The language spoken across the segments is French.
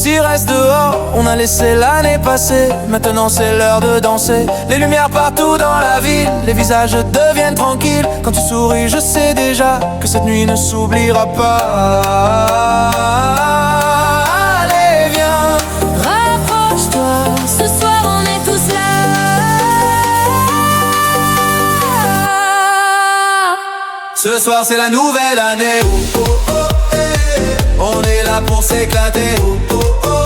soucis restent dehors. On a laissé l'année passer, maintenant c'est l'heure de danser. Les lumières partout dans la ville, les visages deviennent tranquilles. Quand tu souris, je sais déjà que cette nuit ne s'oubliera pas. Allez, viens, rapproche-toi, ce soir on est tous là. Ce soir c'est la nouvelle année. Oh, oh, oh, on est là pour s'éclater. Oh, oh, oh,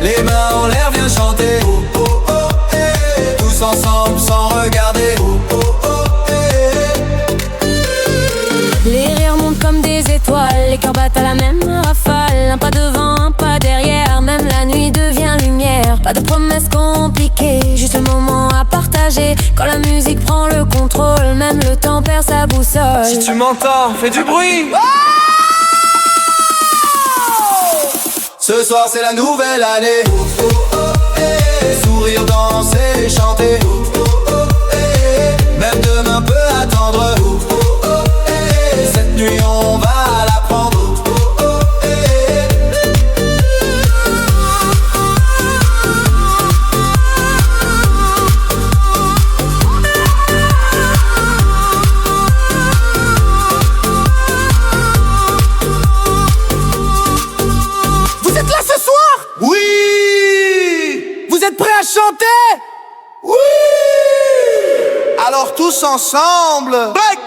les mains en l'air, viens chanter. Oh, oh, oh, tous ensemble sans regarder. Oh, oh, oh, les rires montent comme des étoiles, les cœurs battent à la même rafale. Un pas devant, un pas derrière, même la nuit devient lumière. Pas de promesses compliquées, juste un moment à partager. Quand la musique prend le contrôle, même le temps perd sa boussole. Si tu m'entends, fais du bruit. Ce soir c'est la nouvelle année. Oh, oh, oh, sourire, danser, chanter. Oh, oh, oh, même demain peut attendre. Oh, oh, oh, cette nuit on va la prendre. Oh, oh, oh, Vous êtes là ce soir? Oui! Vous êtes prêts à chanter? Oui! Alors tous ensemble, break!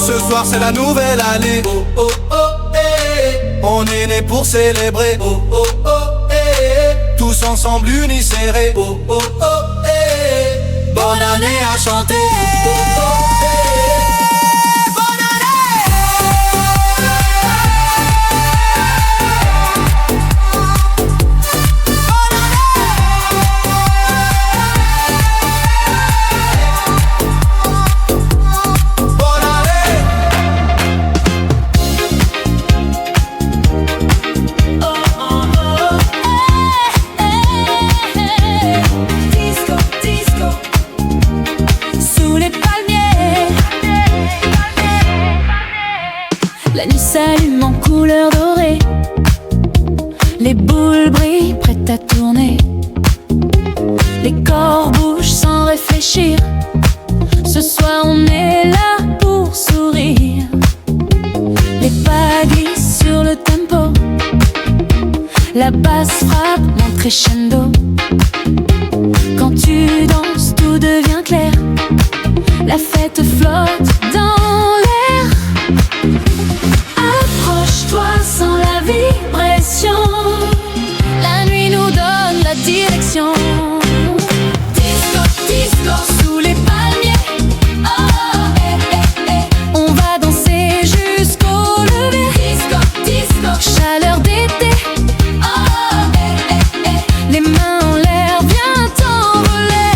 Ce soir c'est la nouvelle année. Oh, oh, oh, on est né pour célébrer. Oh, oh, oh, tous ensemble unis serrés. Oh, oh, oh, bonne année à chanter. Oh, oh, bonne année. Bonne la nuit s'allume en couleur dorée, les boules brillent prêtes à tourner. Les corps bougent sans réfléchir. Ce soir on est là pour sourire. Les pas glissent sur le tempo, la basse frappe mon crescendo. Quand tu danses tout devient clair, la fête flotte dans l'air. Approche-toi sans la vibration, la nuit nous donne la direction. Disco, disco, sous les palmiers. Oh, on va danser jusqu'au lever. Disco, disco, chaleur d'été. Oh, les mains en l'air, viens t'envoler.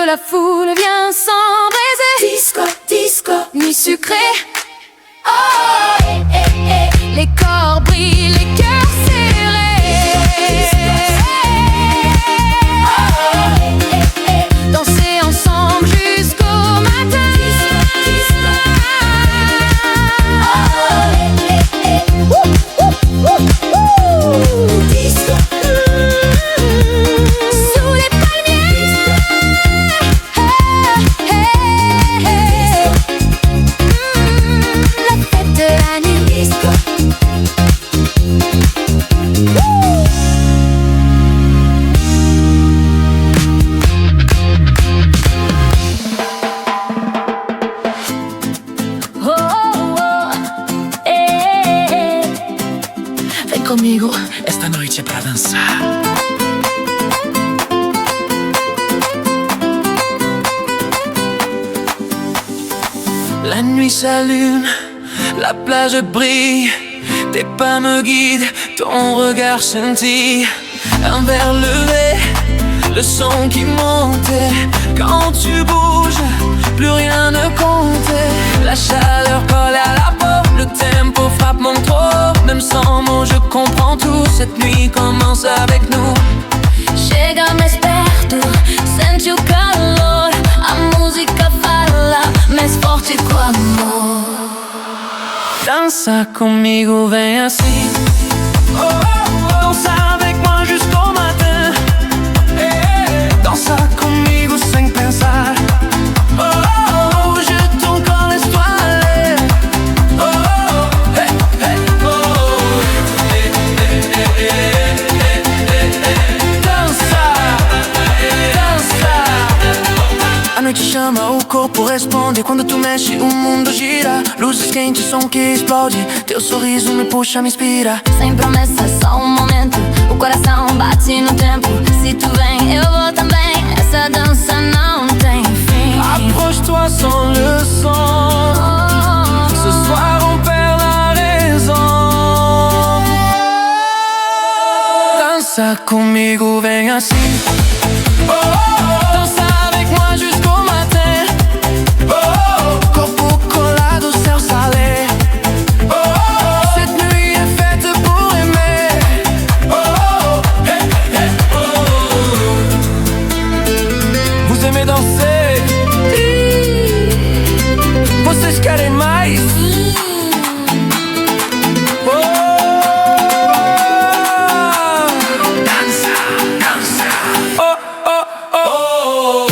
que la foule vient s'embraiser. Disco, disco, nuit sucrée. Oh, les corps brillent, les cœurs serrés. Danser ensemble jusqu'au matin. Disco. Sous les palmiers. La fête de la nuit. Disco. Vem comigo esta noite pra dançar. La nuit s'allume, la plage brille, tes pas me guident, ton regard scintille. Un verre levé, le son qui montait. Quand tu bouges, plus rien ne comptait. La chaleur colle à la peau, le tempo frappe mon trop. Même sans mots je comprends tout, cette nuit commence avec nous. Chega mais perto, sente o calor. A música fala mais forte que o amor. Dança comigo, vem assim. Oh, oh, oh. Dança avec moi jusqu'au matin. Dança comigo sem pensar. Oh, oh, oh, je ton corps, laisse-toi aller. Oh, oh, hey, hey, oh, hey, hey, hey, hey, hey, hey, hey. Dança, dança. A noite chama, o corpo responde. Quando tu mexe, o mundo gira. Luzes quentes, som que explode. Teu sorriso me puxa, me inspira. Sem promessa, só um momento. O coração bate no tempo. Se tu vem, eu vou também. Essa dança não tem fim. Approche-toi sans le son. Ce soir on perd la raison. Dança comigo, vem assim. Oh, oh, oh. Dança avec moi jusqu'au matin. Oh, oh. Corpo colado, céu salé. Oh, oh. Cette nuit est faite pour aimer. Oh, oh. Hey, hey, oh. Vous aimez danser? Vocês querem mais? Oh. Dança, dança. Oh, oh, oh.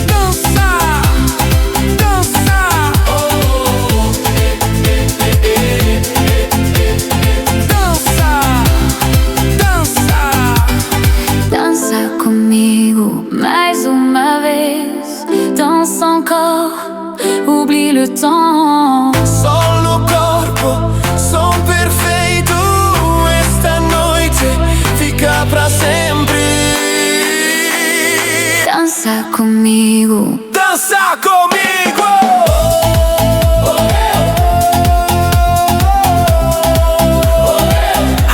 Dança, dança. Dança, dança. Dança comigo mais uma vez. Dança encore, oublie le temps. Solo corpo, son perfeito. Esta noite fica pra sempre. Dança comigo. Dança comigo.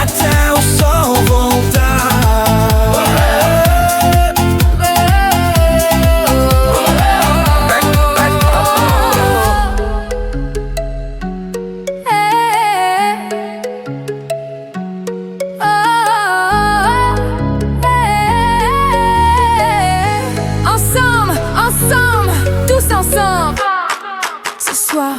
Até o sol voltar. Ensemble, ensemble, tous ensemble. Ce soir,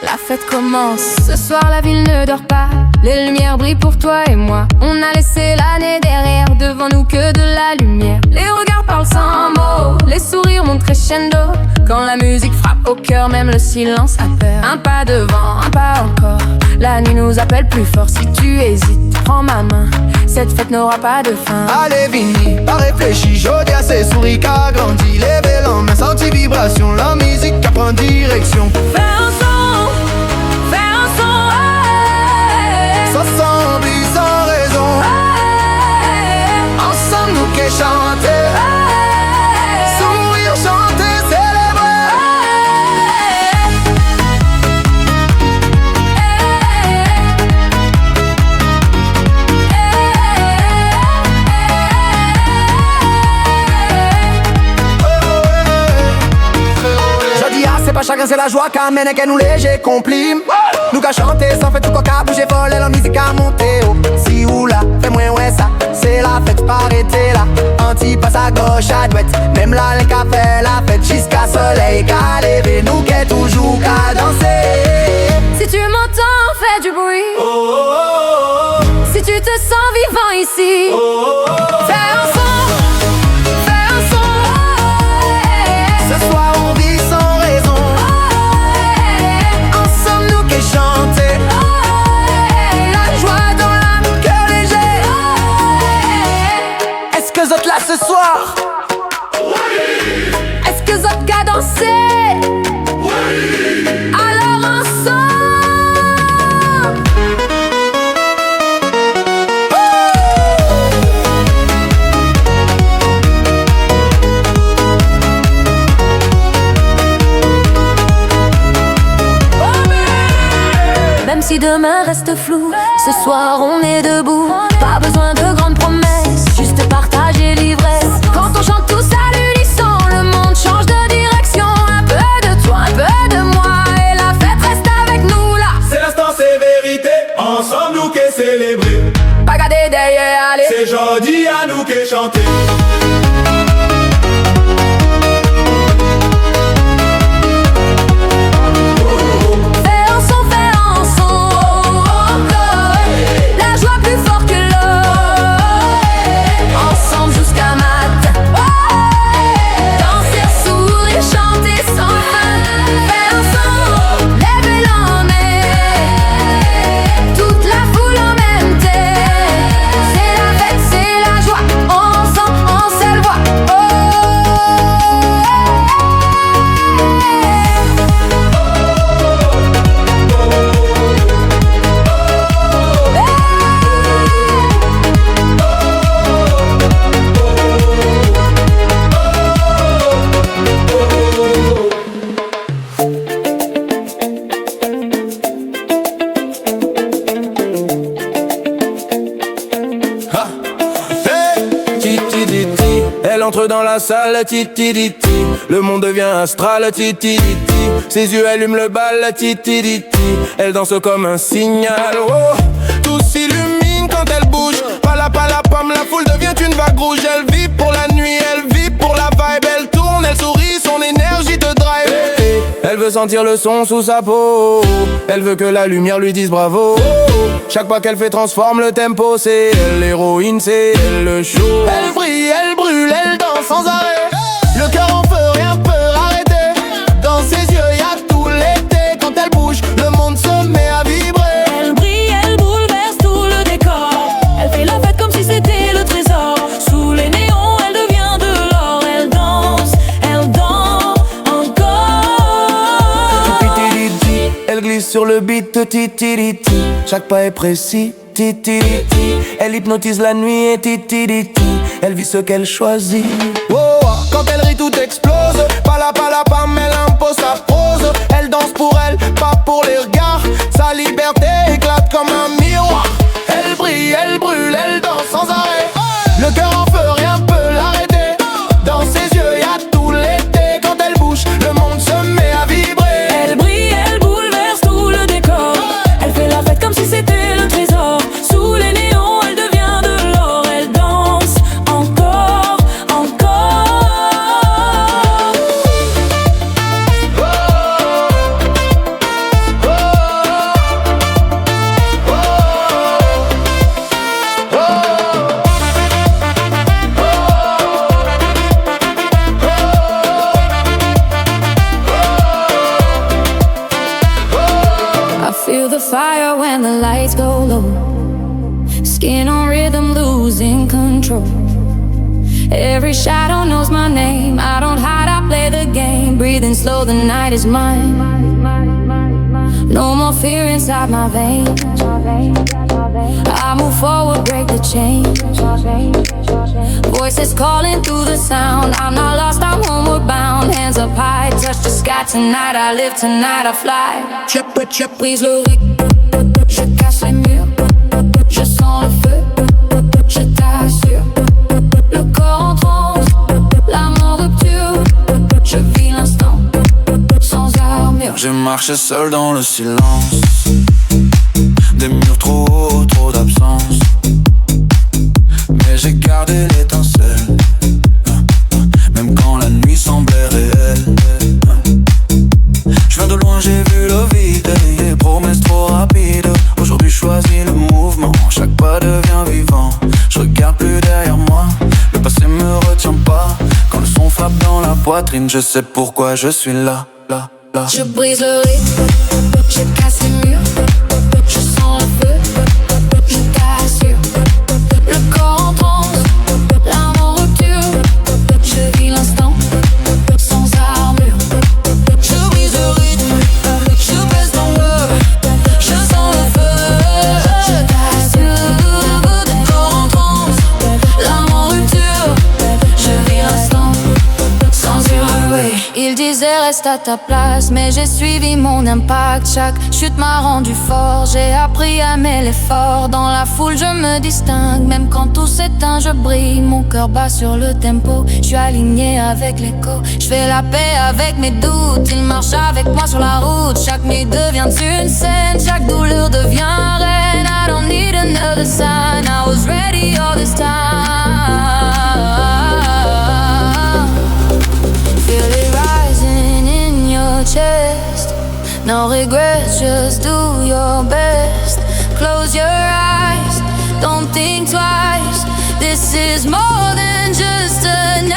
la fête commence. Ce soir, la ville ne dort pas. Les lumières brillent pour toi et moi. On a laissé l'année derrière, devant nous que de la lumière. Les regards parlent sans mots, les sourires montent crescendo. Quand la musique frappe au cœur, même le silence a peur. Un pas devant, un pas encore. La nuit nous appelle plus fort. Si tu hésites, prends ma main. Cette fête n'aura pas de fin. Allez vini, pas réfléchi, Jodia c'est souris qu'a grandi. Levez la main, senti vibration, la musique qui prend direction. Fais un son, ouais. Ça s'envie sans raison, Ouais. ensemble nous qui chanter. Ouais. Sourire, chanter, célébrer. chacun c'est la joie qu'amène et qu'elle nous léger complime. Nous qu'à chanter sans fait tout quoi qu'à bouger folle et la musique à monter. Oh, si ou là, fais-moi ouais ça, c'est la fête par été là. Anti passe à gauche à droite, même là les qu'a fait la fête jusqu'à soleil qu'à lever. Nous qu'est toujours qu'à danser. Si tu m'entends, fais du bruit. Oh, oh, oh, oh. Si tu te sens vivant ici, Oh, oh, oh. fais un son, fais un son. Ce soir on vit sans raison. Ensemble nous qui chanter. La joie dans l'âme, cœur léger. Est-ce que vous êtes là ce soir? Est-ce que vous êtes qu'à danser? Alors ensemble. Même si demain reste flou, ce soir on est debout. Pas besoin de grandes promesses, juste partager l'ivresse. Quand on chante tous à l'unisson, le monde change de direction. Un peu de toi, un peu de moi, et la fête reste avec nous là. C'est l'instant, c'est vérité. Ensemble nous qui célébrer. Pas garder derrière, allez. C'est jodi à nous qui chanter. Fais un son, encore. La joie plus fort que l'or. Ensemble jusqu'à matin. Danser, sourire, chanter sans fin. Fais un son, lève l'en toute la foule en même temps. C'est la fête, c'est la joie. Ensemble, on se le voit. Elle entre dans la salle, titi-diti. Le monde devient astral, titi-diti. Ses yeux allument le bal, titi-diti. Elle danse comme un signal, oh. Tout s'illumine quand elle bouge. Pala-pala-pam, la foule devient une vague rouge. Elle vit pour la nuit, elle vit pour la vibe. Elle tourne, elle sourit, son énergie te drive. Elle veut sentir le son sous sa peau. Elle veut que la lumière lui dise bravo. Chaque pas qu'elle fait transforme le tempo. C'est elle l'héroïne, c'est elle le show. Elle brille, elle brûle, elle danse sans arrêt. Le cœur en feu, rien peut arrêter. Dans ses yeux y'a tout l'été. Quand elle bouge, le monde se met à vibrer. Elle brille, elle bouleverse tout le décor. Elle fait la fête comme si c'était le trésor. Sous les néons, elle devient de l'or. Elle danse encore. Titi-diti, elle glisse sur le beat, titi-diti. Chaque pas est précis, titi-diti. Elle hypnotise la nuit et titi-diti. Elle vit ce qu'elle choisit. Oh, quand elle rit tout explose. Pala-pala-pam, elle impose sa pose. Elle danse pour elle, pas pour les regards. Sa liberté éclate comme un miroir. Elle brille, elle brûle, elle danse sans arrêt. Le cœur en feu, rien peut l'arrêter. Dans ses yeux y'a tout l'été. Quand elle bouge, le monde se met à vibrer. Elle brille, elle bouleverse tout le décor. Elle fait la fête comme si c'était le trésor. Sous les néons, elle devient de l'or. Elle danse encore, encore. I feel the fire when the lights go low. Skin on rhythm, losing control. Every shadow knows my name. I don't hide, I play the game. Breathing slow, the night is mine. No more fear inside my veins. I move forward, break the chain. Voices calling through the sound. I'm not lost, I'm homeward bound. Hands up high, touch the sky tonight. I live tonight, I fly. Brise le rythme, je casse les murs. Je sens le feu, je t'assure. Le corps en transe, l'âme en rupture. Je vis l'instant, sans arme. marchais seul dans le silence. Des murs trop hauts, trop d'absence. Mais j'ai gardé l'étincelle, même quand la nuit semblait réelle. Je viens de loin, j'ai vu le vide, des promesses trop rapides. Aujourd'hui je choisis le mouvement, chaque pas devient vivant. Je regarde plus derrière moi, le passé me retient pas. Quand le son frappe dans la poitrine, je sais pourquoi je suis là, là, là. Je brise le rythme, je casse les murs. Je sens le feu, je t'assure. Le corps en transe, l'âme en rupture. Je vis l'instant, sans armure. Je brise le rythme, je baisse dans le. Je sens le feu, je t'assure. Le corps en transe, l'âme en rupture. Je vis l'instant, sans hurler. Il disait reste à ta place, mais j'ai suivi mon impact. Chaque chute m'a rendu fort, j'ai appris à aimer l'effort. Dans la foule je me distingue, même quand tout s'éteint je brille. Mon cœur bat sur le tempo, je suis aligné avec l'écho. Je fais la paix avec mes doutes, il marche avec moi sur la route. Chaque nuit devient une scène, chaque douleur devient reine. I don't need another sign, I was ready all this time. Feel it rising in your chest. No regrets, just do your best. Close your eyes, don't think twice. This is more than just a night.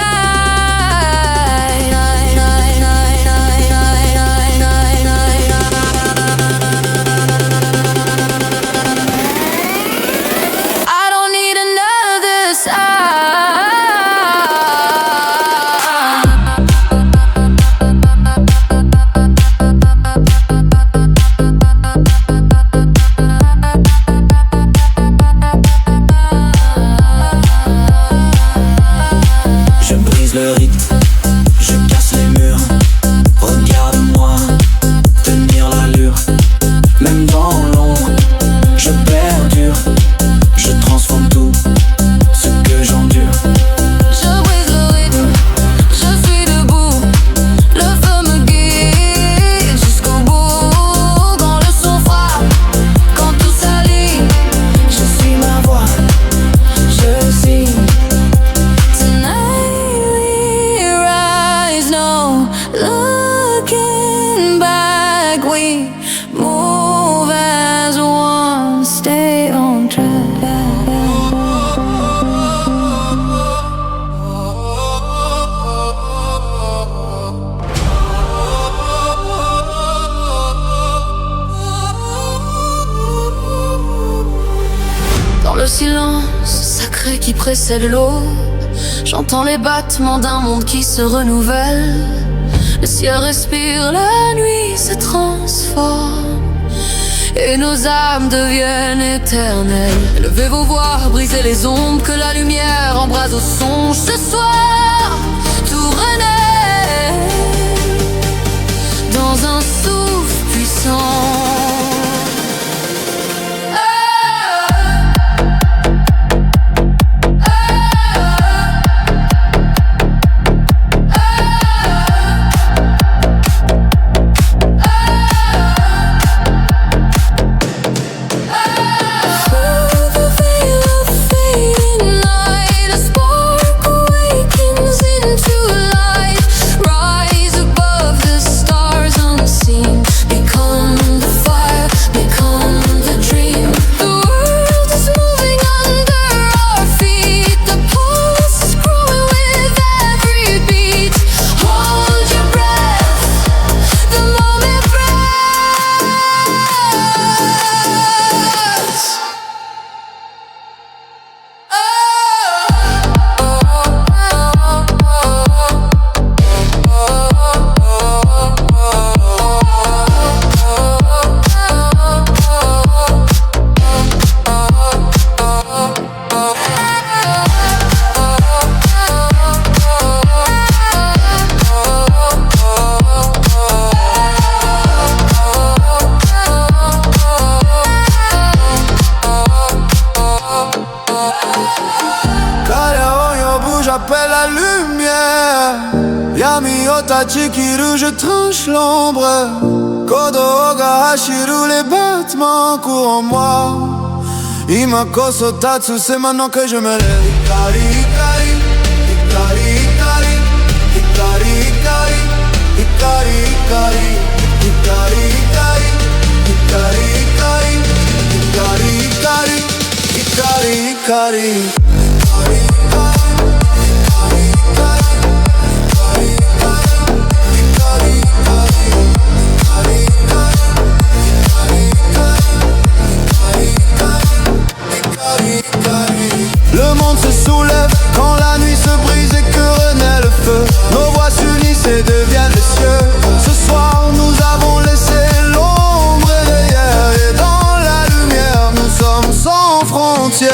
I don't need another sign. Je brise le rythme, je casse les murs. Regarde-moi tenir l'allure. Même dans l'ombre, je perdure. Je transforme tout ce que j'endure. Je brise le rythme, je suis debout. Le feu me guide jusqu'au bout. Quand le son frappe, quand tout s'aligne, je suis ma voix, je signe. Tonight we rise, no looking back. We move as one, stay on track. Dans le silence sacré qui précède l'eau, j'entends les battements d'un monde qui se renouvelle. Le ciel respire, la nuit se transforme et nos âmes deviennent éternelles. Levez vos voix, brisez les ombres, que la lumière embrase au son. Ce soir, tout renaît dans un souffle puissant. J'appelle la lumière, Yami Otachikiru, je tranche l'ombre. Kodo Oga Hashiru, les battements courent en moi. Imako Sotatsu, c'est maintenant que je me lève. Hikari, Hikari, Hikari, Hikari, Hikari, Hikari, Hikari, Hikari, Hikari, Hikari, Hikari, Hikari, Hikari, Hikari. Le monde se soulève quand la nuit se brise et que renaît le feu. Nos voix s'unissent et deviennent les cieux. Ce soir nous avons laissé l'ombre derrière. Et dans la lumière nous sommes sans frontières.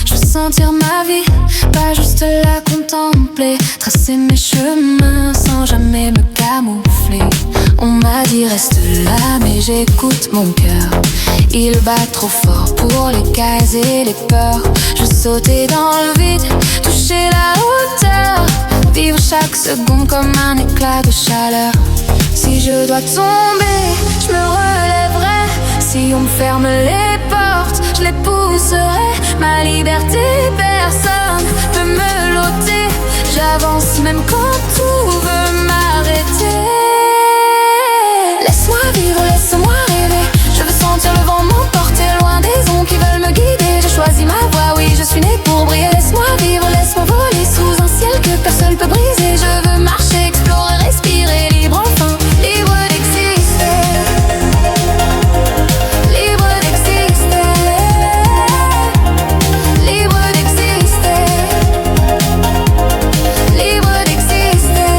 Je veux sentir ma vie, pas juste la contempler. Tracer mes chemins sans jamais me camoufler. On m'a dit reste là mais j'écoute mon cœur. Il bat trop fort pour les cases et les peurs. Je veux sauter dans le vide, toucher la hauteur. Vivre chaque seconde comme un éclat de chaleur. Si je dois tomber, je me relèverai. Si on me ferme les portes, je les pousserai. Ma liberté, personne peut me l'ôter. J'avance même quand tout veut m'arrêter. Laisse-moi vivre, laisse-moi rêver. Je veux sentir le vent m'emporter loin des ondes qui veulent me guider. J'ai choisi ma voie, oui, je suis née pour briller. Laisse-moi vivre, laisse-moi voler sous un ciel que personne peut briser. Je veux marcher, explorer, respirer, libre enfin, libre d'exister. Libre d'exister. Libre d'exister. Libre d'exister.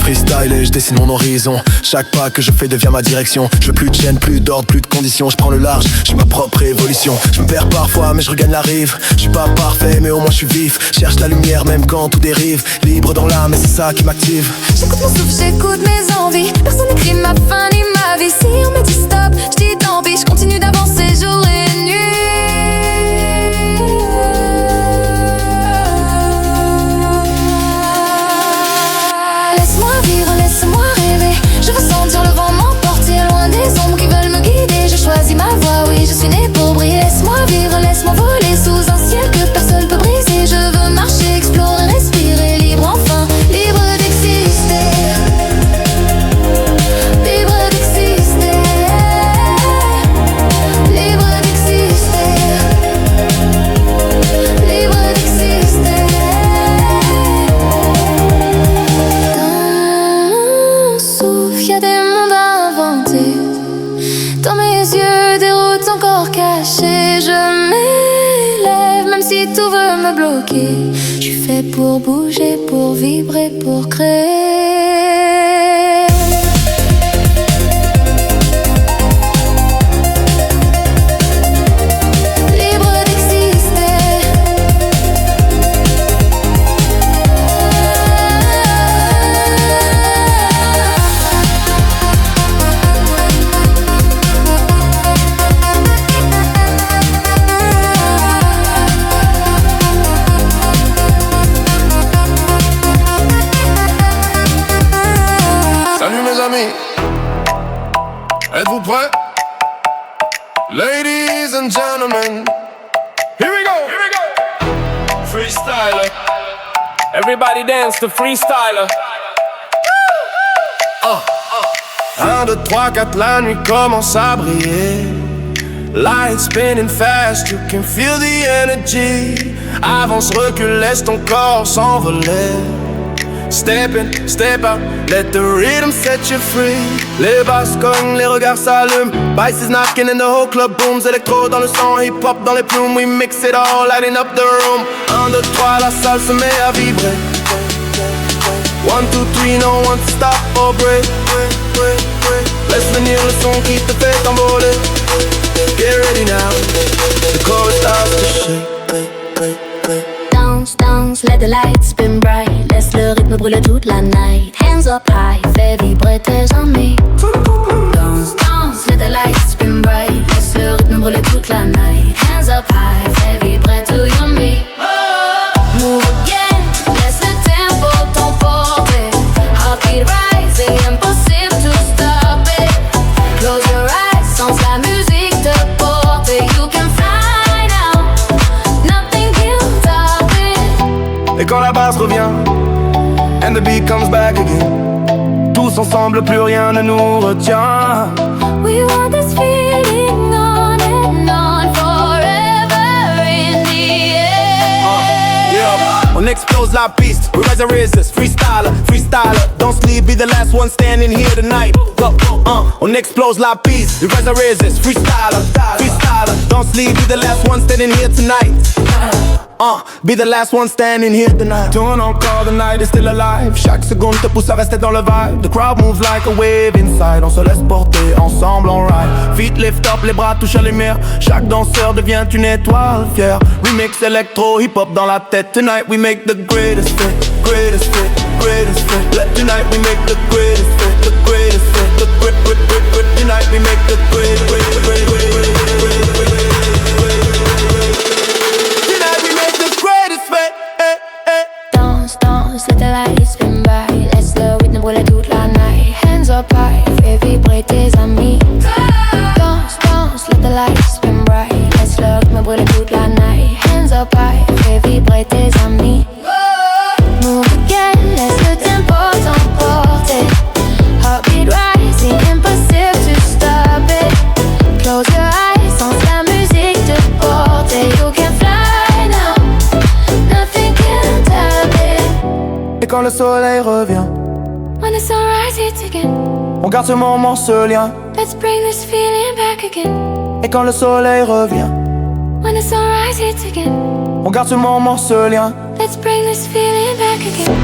Freestyle et je dessine mon horizon. Chaque pas que je fais devient ma direction. Je veux plus de chaîne, plus d'ordre, plus de conditions. Je prends le large, je suis ma propre évolution. Je me perds parfois mais je regagne la rive. Je suis pas parfait mais au moins je suis vif. Cherche la lumière même quand tout dérive. Libre dans l'âme et c'est ça qui m'active. J'écoute mon souffle, j'écoute mes envies. Personne n'écrit ma fin ni ma vie. Si on me dit stop, je dis tant pis. Je continue d'avancer jour et nuit. Laisse-moi vivre, laisse-moi rêver. Je veux sentir le vent m'emporter loin des ombres qui veulent me guider. J'ai choisi ma voie, oui, je suis née pour briller. Laisse-moi vivre, laisse-moi voler sous un ciel que personne peut briser. Je veux marcher, explorer, respirer, libre enfin, libre d'exister. Libre d'exister. Libre d'exister. Libre d'exister. Dans mon souffle, y'a des mondes inventés. Dans mes yeux, des routes encore cachées. Je m'élève, même si tout veut me bloquer. Je suis fait pour bouger, pour vibrer, pour créer. Libre d'exister. and gentlemen, here we go, here we go. Freestyler. Everybody dance to Freestyler. 1, 2, 3, 4, la nuit commence à briller. Lights spinning fast, you can feel the energy. Avance, recule, laisse ton corps s'envoler. Step in, step out, let the rhythm set you free. Les basses cognent, les regards s'allument. Bass is knocking and the whole club booms. Électro dans le sang, hip hop dans les plumes. We mix it all, lighting up the room. 1, 2, 3, la salle se met à vibrer. 1, 2, 3, no one to stop or break. Laisse venir le son qui te fait t'envoler. Get ready now, the chorus starts to shake. Dance, dance, let the lights spin bright. Laisse le rythme brûler toute la night. Hands up high, fais vibrer tes amis. Dance, dance, let the lights spin bright. Laisse le rythme brûler toute la night. Hands up high, fais vibrer tout yummy. Move again, laisse le tempo t'emporter. Heartbeat rising, impossible to stop it. Close your eyes, sens la musique te porter. You can fly now, nothing can stop it. Et quand la basse revient, and the beat comes back again, tous ensemble, plus rien ne nous retient. We want this feeling on and on forever in the air. On explose la piste, we rise and resist. Freestyler, freestyler, don't sleep, be the last one standing here tonight. Go, on explose la piste, we rise and resist. Freestyler, freestyler, don't sleep, be the last one standing here tonight. Be the last one standing here tonight. Tourne encore, the night is still alive. Chaque seconde te pousse à rester dans le vibe. The crowd moves like a wave inside. On se laisse porter, ensemble on ride. Feet lift up, les bras touchent à la lumière. Chaque danseur devient une étoile fière. Remix électro, hip-hop dans la tête. Tonight we make the greatest fit, greatest fit, greatest fit. Tonight we make the greatest fit, the greatest fit, the great. Tonight we make the greatest. Let the lights spin by. Laisse le rythme brûler toute la night. Hands up high, fais vibrer tes amis. Danse, danse, let the lights spin bright. Laisse le rythme brûler toute la night. Hands up high, fais vibrer tes amis. Move again, laisse le tempo t'emporter. Heartbeat rising, impossible to stop it. Close your eyes, sens la musique te porter. You can fly now, nothing can stop it. Et quand le soleil revient, When the sunrise hits again, on garde ce moment, ce lien. let's bring this feeling back again. Et quand le soleil revient, When the sunrise hits again, on garde ce moment, ce lien. let's bring this feeling back again.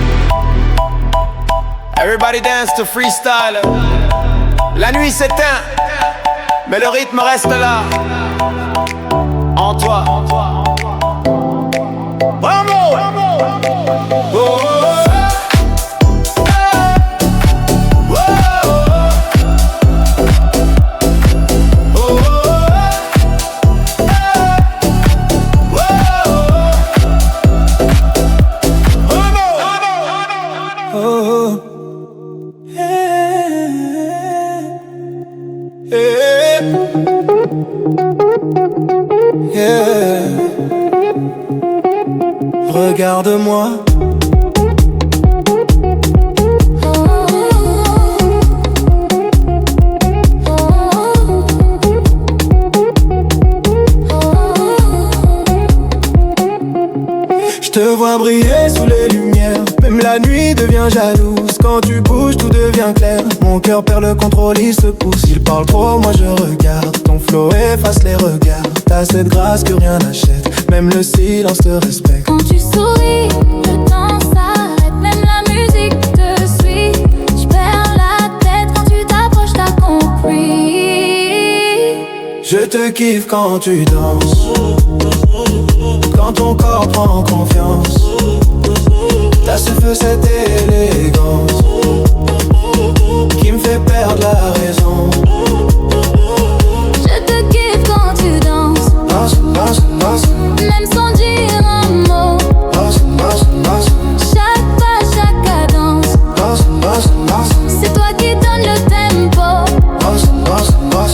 Everybody dance to Freestyler. La nuit s'éteint, mais le rythme reste là. En toi. Bravo! Oh, oh, oh. Regarde-moi. Je te vois briller sous les lumières. Même la nuit devient jalouse. Quand tu bouges, tout devient clair. Mon cœur perd le contrôle, il se pousse. Il parle trop, moi je regarde. Ton flow efface les regards. T'as cette grâce que rien n'achète. Même le silence te respecte. Quand tu souris, le temps s'arrête. Même la musique te suit. Je perds la tête quand tu t'approches, t'as compris. Je te kiffe quand tu danses. Quand ton corps prend confiance. T'as ce feu, cette élégance qui me fait perdre la raison. Je te kiffe quand tu danses. Danse, danse, danse. Même sans dire un mot. Danse, danse, danse. Chaque pas, chaque cadence. Danse, danse, danse. C'est toi qui donnes le tempo. Danse, danse, danse.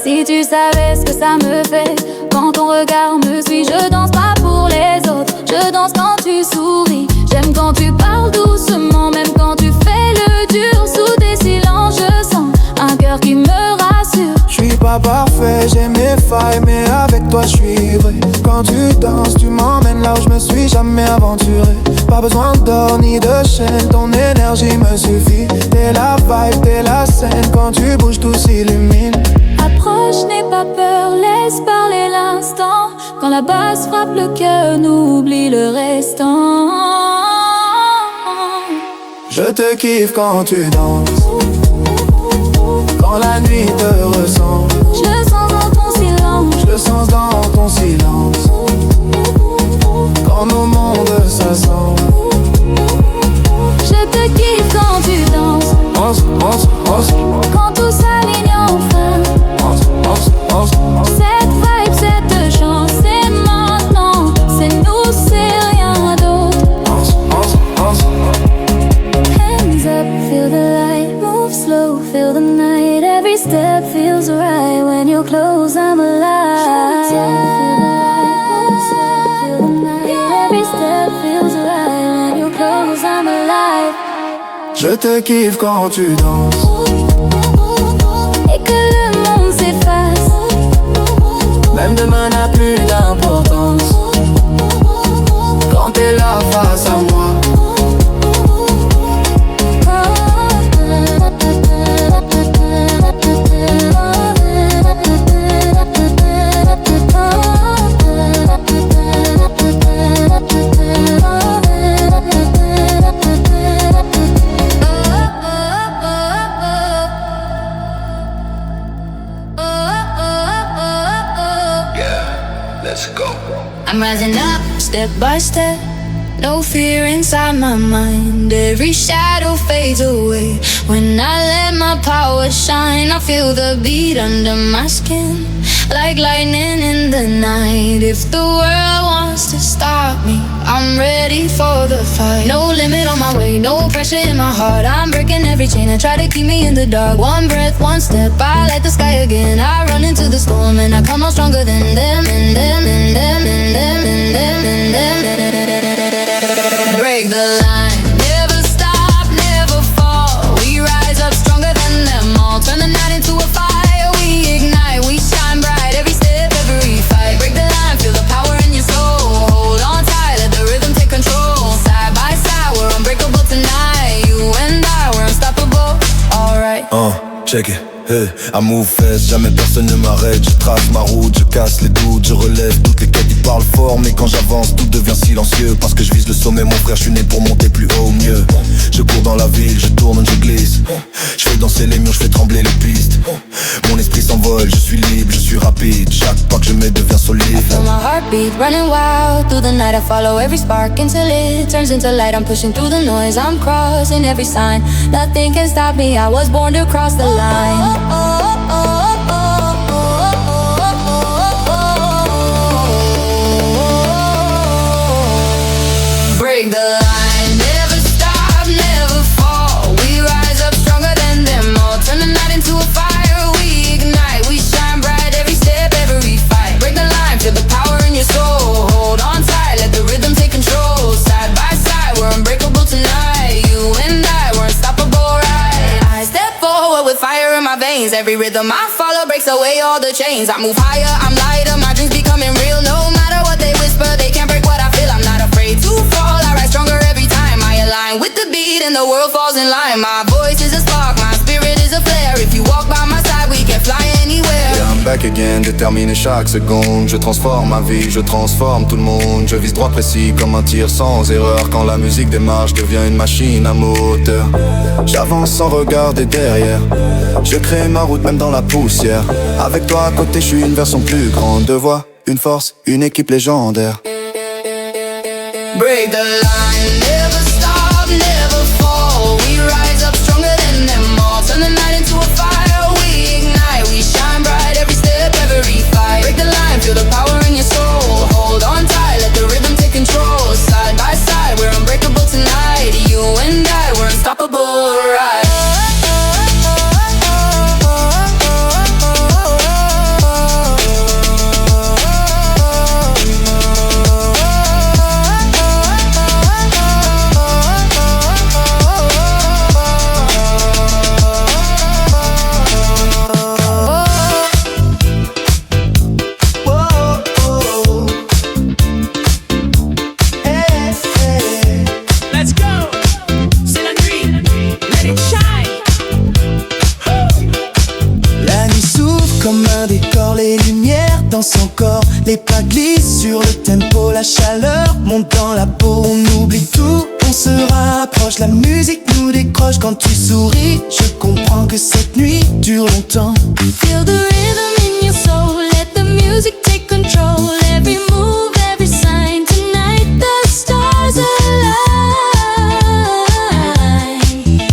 Si tu savais ce que ça me fait fais quand ton regard me suit. Je danse pas pour les autres, je danse quand tu souris. J'aime quand tu parles doucement, même quand tu fais le dur. Sous tes silences je sens un cœur qui me rassure. J'suis pas parfait, j'ai mes failles, mais avec toi j'suis vrai. Quand tu danses, tu m'emmènes là où j'me suis jamais aventuré. Pas besoin d'or ni de chaîne, ton énergie me suffit. T'es la vibe, t'es la scène, quand tu bouges tout s'illumine. Approche, n'aie pas peur, laisse parler l'instant. Quand la basse frappe le cœur, n'oublie le restant. Je te kiffe quand tu danses, quand la nuit te ressemble. Je le sens dans ton silence, Je le sens dans ton silence. Quand nos mondes s'assemblent. je te kiffe quand tu danses. Quand tout s'aligne enfin. Cette vibe, cette chance, c'est maintenant. C'est nous, c'est rien d'autre. Hands up, feel the light. Move slow, feel the night. Every step feels right. When you're close, I'm alive. Feel the night. Every step feels right. When you're close, I'm alive. Je te kiffe quand tu danses. Et que le monde s'efface. Même demain n'a plus d'importance. Quand t'es là face à moi. I'm rising up, step by step. No fear inside my mind. Every shadow fades away. When I let my power shine, I feel the beat under my skin, like lightning in the night. If the world wants to stop me, I'm ready for the fight. No limit on my way, no pressure in my heart. I'm breaking every chain and try to keep me in the dark. One breath, one step, I light the sky again. I run into the storm and I come out stronger than them, and them, and them, and them, and them, and them. Break the line, never stop, never fall. We rise up stronger than them all. Turn the night into a fire, we ignite, we shine bright. Every step, every fight. Break the line, feel the power in your soul. Hold on tight, let the rhythm take control. Side by side, we're unbreakable tonight. You and I, we're unstoppable. Alright. Check it. Hey, I move fast, jamais personne ne m'arrête. Je trace ma route, je casse les doutes, je relève toutes les quêtes. Ils parlent fort, mais quand j'avance, tout devient silencieux. Parce que je vise le sommet, mon frère, je suis né pour monter plus haut, mieux. Je cours dans la ville, je tourne, je glisse. Je fais danser les murs, je fais trembler les pistes. Mon esprit s'envole, je suis libre, je suis rapide. Chaque pas que je mets devient solide. I feel my heartbeat running wild through the night. I follow every spark until it turns into light. I'm pushing through the noise, I'm crossing every sign. Nothing can stop me, I was born to cross the line. Break the line, never stop, never fall. We rise up stronger than them all. Turn the night into a fire, we ignite, we shine bright. Every step, every fight. Break the line, feel the power in your soul. Hold on tight, let the rhythm take control. Side by side, we're unbreakable tonight. You and I, we're unstoppable, right? I step forward with fire in my veins. Every rhythm I follow breaks away all the chains. I move higher, I'm lighter, my dreams becoming real. No matter what they whisper, they can't break what I feel. I'm not afraid to fall, I rise stronger every time. I align with the beat and the world falls in line. My voice is a spark, my spirit is a flare. If you walk by my side, we can fly anywhere. Yeah, I'm back again, déterminé chaque seconde. Je transforme ma vie, je transforme tout le monde. Je vise droit précis comme un tir sans erreur. Quand la musique démarre, je deviens une machine à moteur. J'avance sans regarder derrière. Je crée ma route même dans la poussière. Avec toi à côté, je suis une version plus grande. Deux voix, une force, une équipe légendaire. Break the line, never stop, never fall. We rise up stronger than them all. Turn the night into a fire, we ignite, we shine bright. Every step, every fight. Break the line, feel the power in your soul. Hold on tight, let the rhythm take control. Side by side, we're unbreakable tonight. You and I, we're unstoppable, right? Les pas glissent sur le tempo, la chaleur monte dans la peau. On oublie tout, on se rapproche, la musique nous décroche. Quand tu souris, je comprends que cette nuit dure longtemps. Feel the rhythm in your soul, let the music take control. Every move, every sign, tonight the stars align.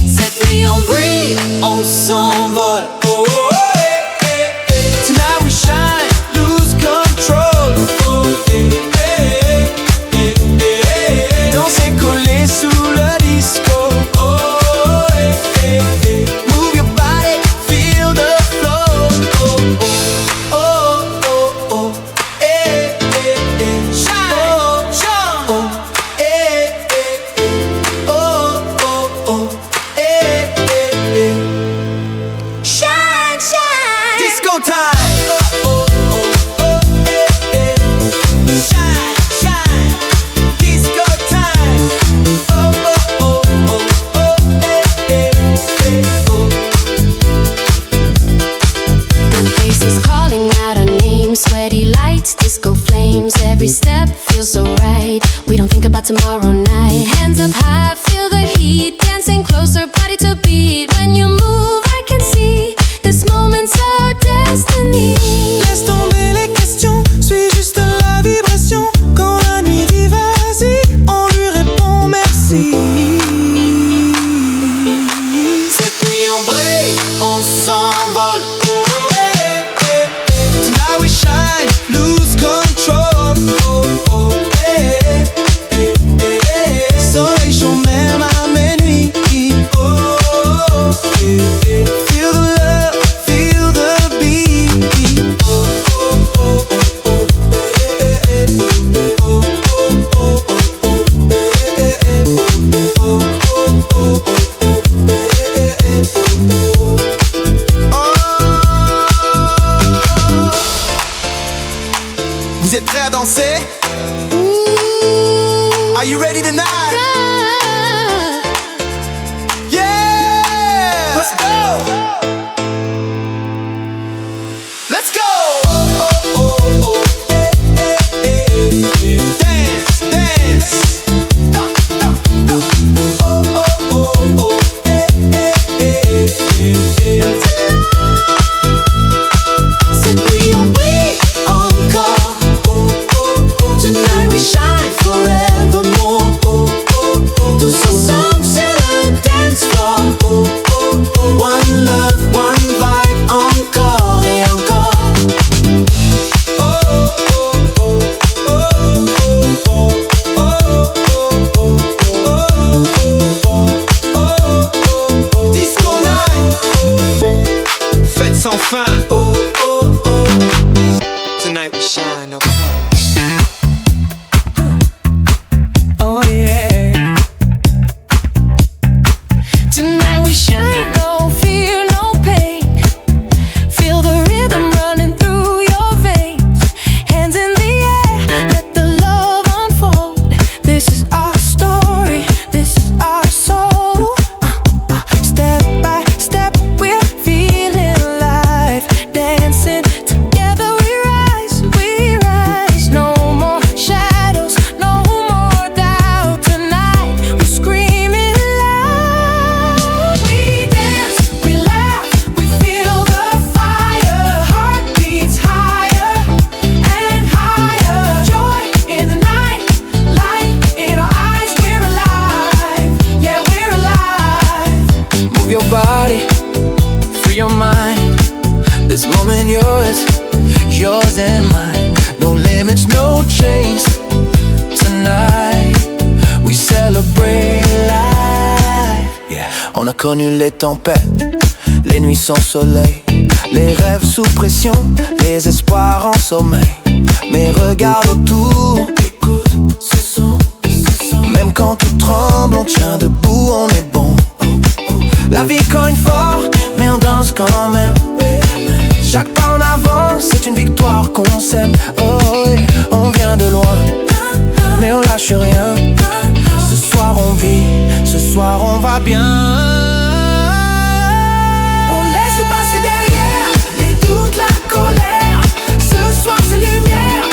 Cette nuit on brille, On s'envole. Oh, oh, eh, eh, eh. Tonight we shine, lose control. Oh, eh, eh, eh, eh, eh. Danser collé sous le disco. Oh, eh, eh, eh. Move your body, feel the flow. Oh, oh, oh, oh, oh. Eh, eh, eh. Shine, oh, shine. Oh, eh, eh, eh. Oh, oh, oh. Eh, eh, eh. shine, shine. Disco time. Oh, oh, oh, oh, eh, eh. Shine, shine. Disco time. Oh, oh, oh, oh, oh, eh, eh, eh, oh. The faces calling out our names, sweaty lights, disco flames. Every step feels so right. We don't think about tomorrow night. Hands up high, feel the heat, dancing closer, body to beat. When you move, I can see this moment's our destiny. Laisse tomber les questions, suis juste la vibration. Quand la nuit dit vas-y, on lui répond merci. Cette nuit on brille, on s'envole. Oh, eh, eh, eh. Tonight we shine, lose control. Oh, oh, eh, eh, eh, eh. Soleil chaud même à minuit. Oh, oh, eh, eh. Feel the love, feel the beat. Oh, oh, oh, oh, oh, eh, eh, eh. Oh, oh, oh, oh, oh, eh, eh, eh. Oh, oh, oh, oh, eh, eh, eh. Vous êtes prêts à danser? Are you ready tonight? Yeah! Let's go! Let's go! Oh, oh, oh, oh, eh, eh, eh, eh. Dance, dance. Oh, oh, oh, oh, eh, eh, eh, eh, eh. Cette nuit on brille encore. Oh, oh, oh. Tonight we shine forevermore. Oh, oh, oh. Tous ensemble sur le dance floor. Oh, oh, oh. One love, one vibe, encore et encore. Oh, oh, oh, oh, oh, oh, oh, oh, oh, oh, oh. Disco night. Fête sans fin. Oh, oh, oh. Tonight we shine. Oh yeah. Tonight we shine, no fear, no pain. Feel the rhythm running through your veins. Hands in the air, let the love unfold. This is our story, this is our soul. Step by step, we're feeling alive. Dancing together, we rise. No more shadows, no more doubt. Tonight we're screaming loud. We dance, we laugh, we feel the fire. Heart beats higher and higher. Joy in the night, light in our eyes. We're alive, yeah, we're alive. Move your body, free your mind. This moment yours and mine. No limits, no chains. Tonight we celebrate life. Yeah. On a connu les tempêtes, les nuits sans soleil, les rêves sous pression, les espoirs en sommeil. Mais regarde autour, écoute ce son. Même quand tout tremble, on tient debout, on est bon. La vie cogne fort, mais on danse quand même. Chaque pas en avant, c'est une victoire qu'on sème. Oh, oui, on vient de loin, mais on lâche rien. Ce soir on vit, ce soir on va bien. On laisse passer derrière les doutes, la colère. Ce soir c'est lumière,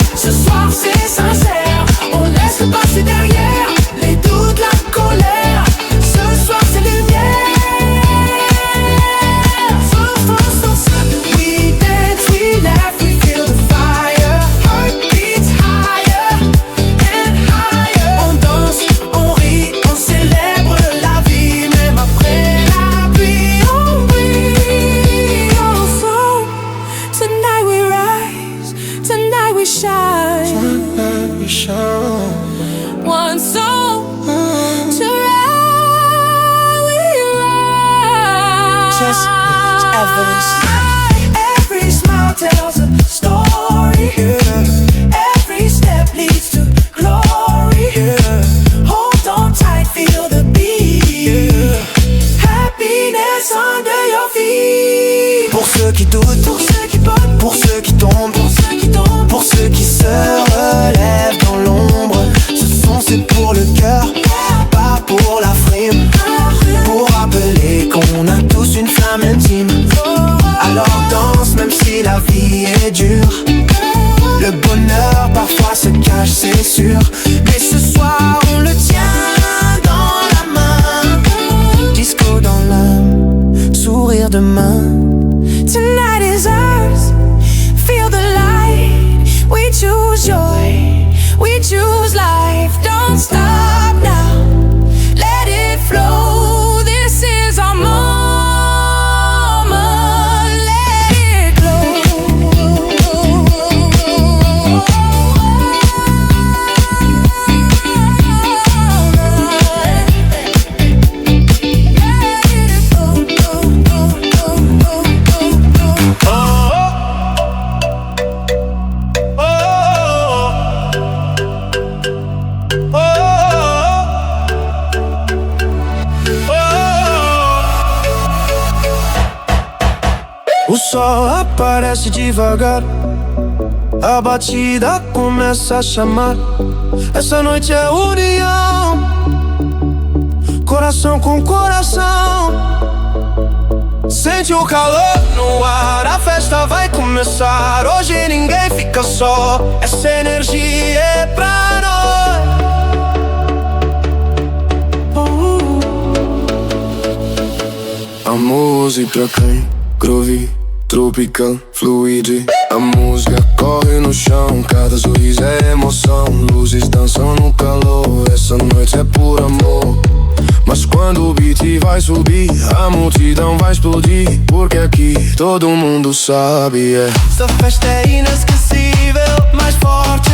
shine. One soul to ride, we ride. Just Evans. Every smile tells a story. Every step leads to glory. Hold on tight, feel the beat. Happiness under your feet. Pour ceux qui doutent, Pour ceux qui bottent, pour ceux qui tombent, pour ceux qui tombent, pour ceux qui se relèvent dans l'ombre. Ce son c'est pour le cœur, pas pour la frime. Pour rappeler qu'on a tous une flamme intime. Alors danse même si la vie est dure. Le bonheur parfois se cache, c'est sûr. Mais ce soir on le tient dans la main. Disco dans l'âme, sourire demain. Tonight is ours. Feel the light. We choose joy. We choose life. Don't stop now. Let it flow. This is our moment. Let it O sol aparece devagar, a batida começa a chamar. Essa noite é união, coração com coração. Sente o calor no ar, a festa vai começar. Hoje ninguém fica só, essa energia é pra nós. A música cai, groove, tropical, fluide. A música corre no chão, cada sorriso é emoção. Luzes dançam no calor, essa noite é por amor. Mas quando o beat vai subir, a multidão vai explodir. Porque aqui todo mundo sabe, é. Esta festa é inesquecível, mais forte,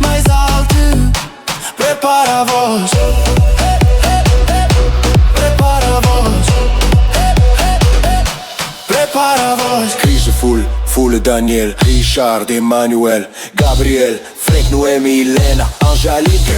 mais alto. Prepara a voz, prepara a voz, prepara a voz. Crise full Daniel, Richard, Emmanuel, Gabriel, Frank, Noemi, Lena, Angélique.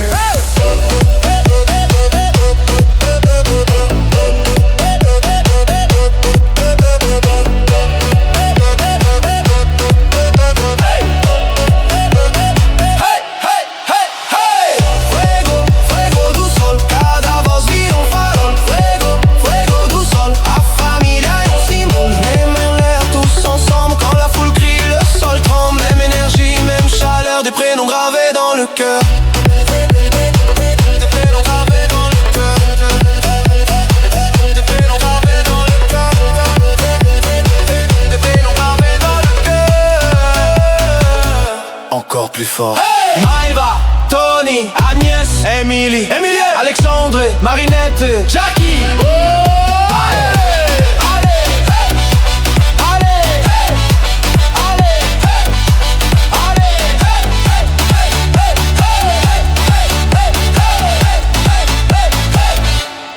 Encore plus fort. Hey! Maëva, Tony, Agnès, Emily, Alexandre, Marinette, Jackie.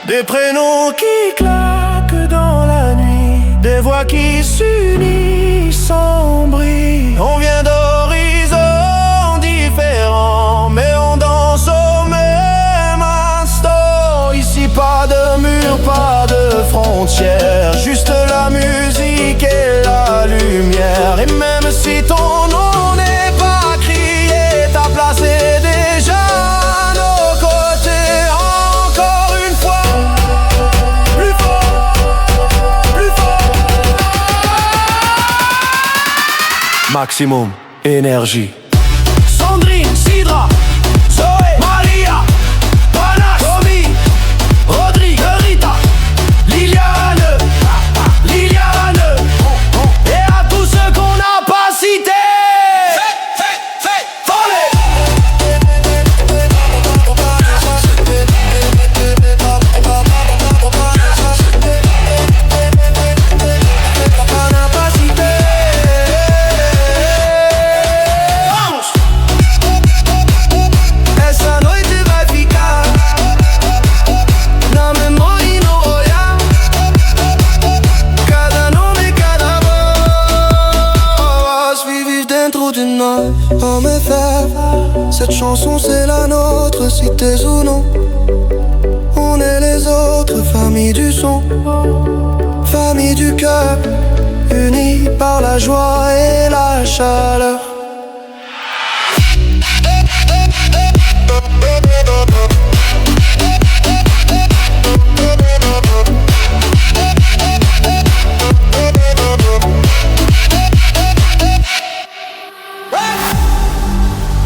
Des prénoms qui claquent dans la nuit, des voix qui s'unissent sans bruit. On vient d'horizons différents, mais on danse au même instant. Ici pas de mur, pas de frontières, juste la musique et la lumière. Et même si ton nom n'est pas crié, ta place est déjà à nos côtés. Encore une fois, plus fort, plus fort. Maximum énergie. Sandrine, Sidra, Zoé, Maria, Panache, Tommy, Rodrigue, Rita, Liliane, et à tous ceux qu'on n'a pas cités. de faire. Cette chanson c'est la nôtre, si t'es ou non. On est les autres, famille du son, famille du cœur, unis par la joie et la chaleur.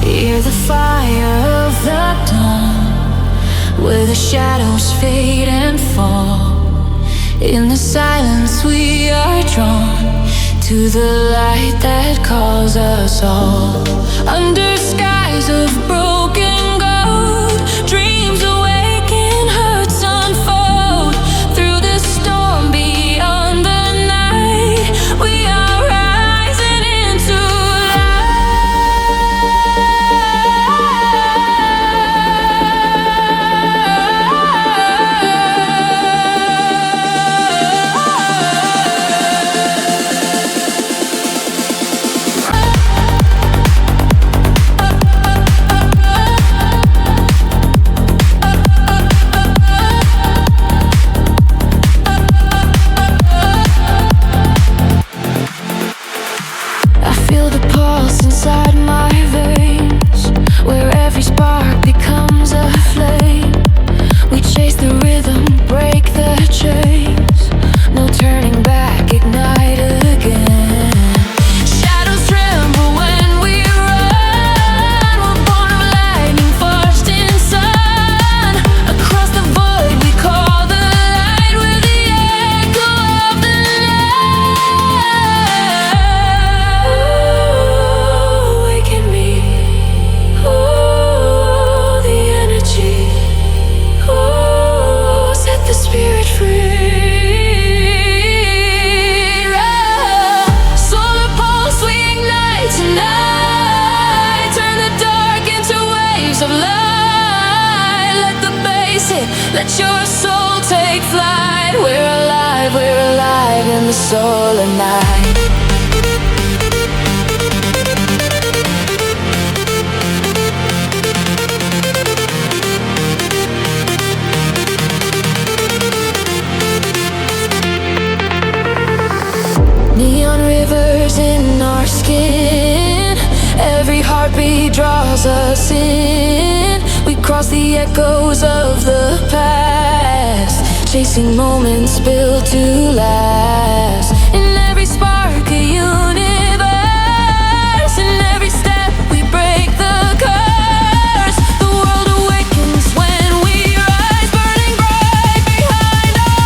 Hear the fire of the dawn, where the shadows fade and fall. In the silence we are drawn to the light that calls us all. Under skies of broken gold, dreams awaken, hurts unfold. Through the storm beyond the night, we are rising into inside my veins, where every spark becomes a flame. We chase the rhythm, break the chains. No turning back, ignite again. Shadows tremble when we run. We're born of lightning, forged in sun. Across the void we call the light. We're the echo of the night. Awaken me, oh, the energy, oh, set the spirit free. Solar pulse, we ignite tonight. Turn the dark into waves of light. Let the bass hit, let your soul take flight. We're alive in the solar night. Neon rivers in our skin, every heartbeat draws us in. We cross the echoes of the past, chasing moments built to last. In every spark a universe, in every step we break the curse. The world awakens when we rise, burning bright behind our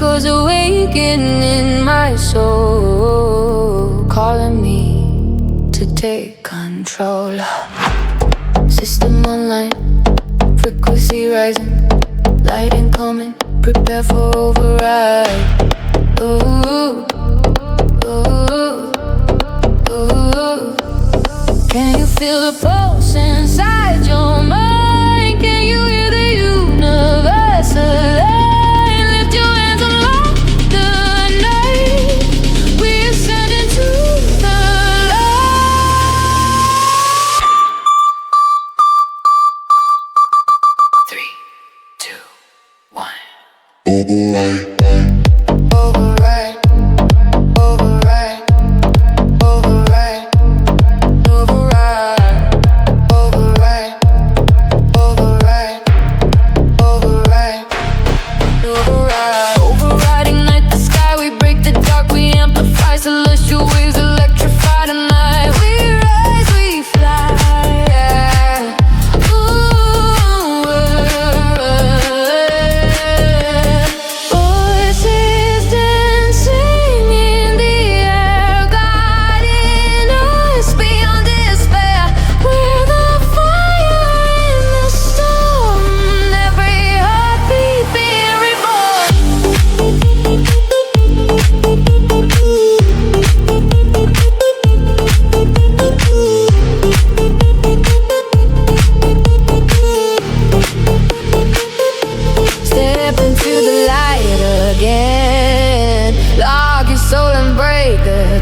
echoes awaken in my soul, calling me to take control. System online, frequency rising, light incoming, prepare for override. Ooh, ooh, ooh. Can you feel the pulse inside your mind? Can you hear the universe align? Lift your hands along the night. We ascend into the light. 3, 2, 1. Override.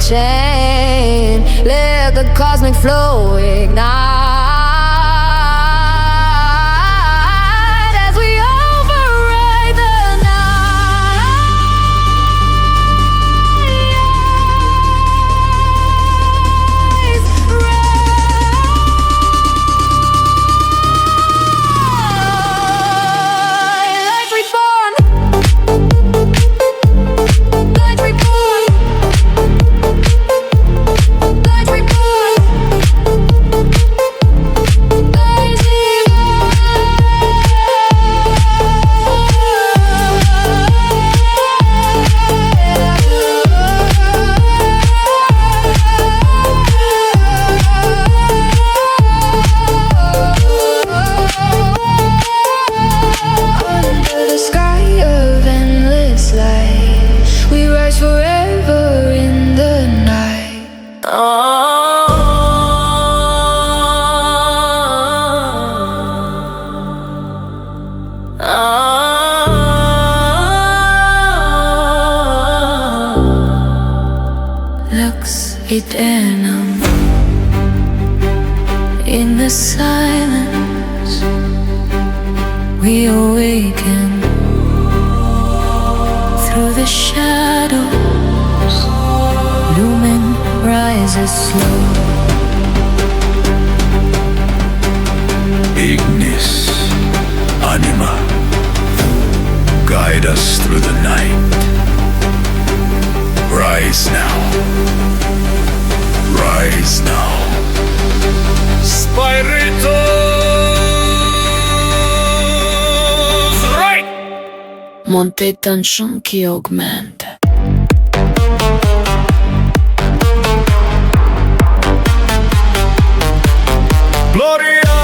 Chain, let the cosmic flow ignite as we override the night. Life reborn. Life reborn. Lux Aeternum. In the silence we awaken. Through the shadows lumen rises slow. Ignis, anima, guide us through the night. Rise now. Rise now. Spiritus right. Monte tension qui augmente. Gloria.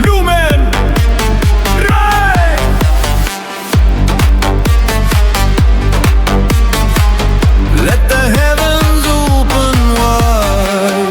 Lumen. Rise. Let the heavens open wide.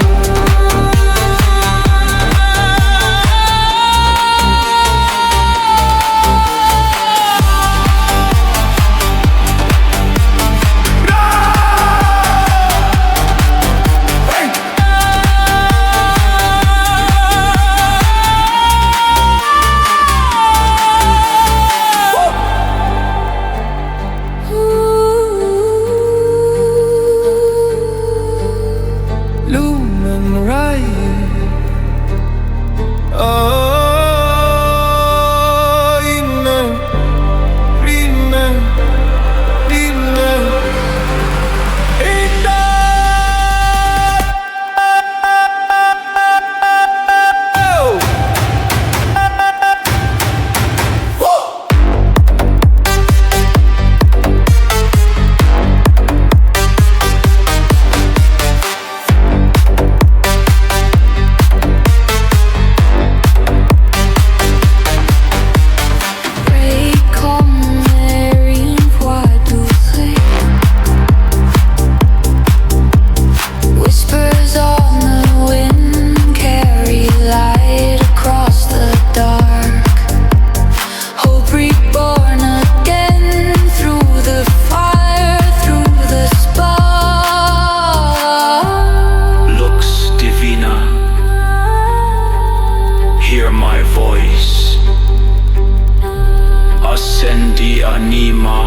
ti anima.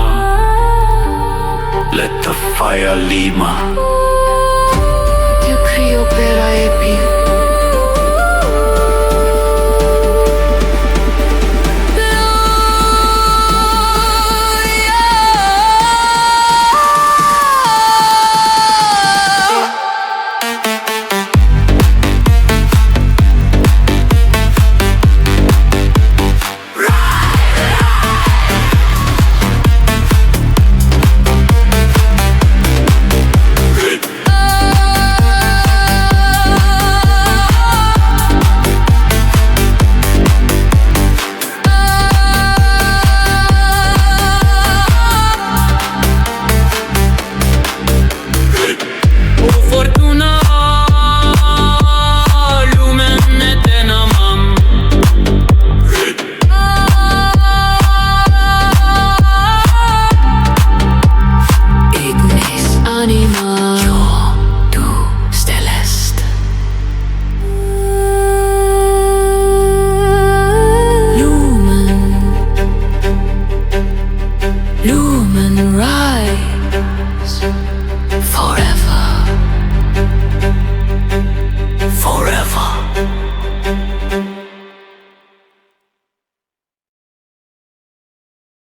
Let the fire lima. Io crio per Epi. Fortuna lumen eternamam. Ignis anima. Io, tu, Stellest. Lumen, Lumen, rise.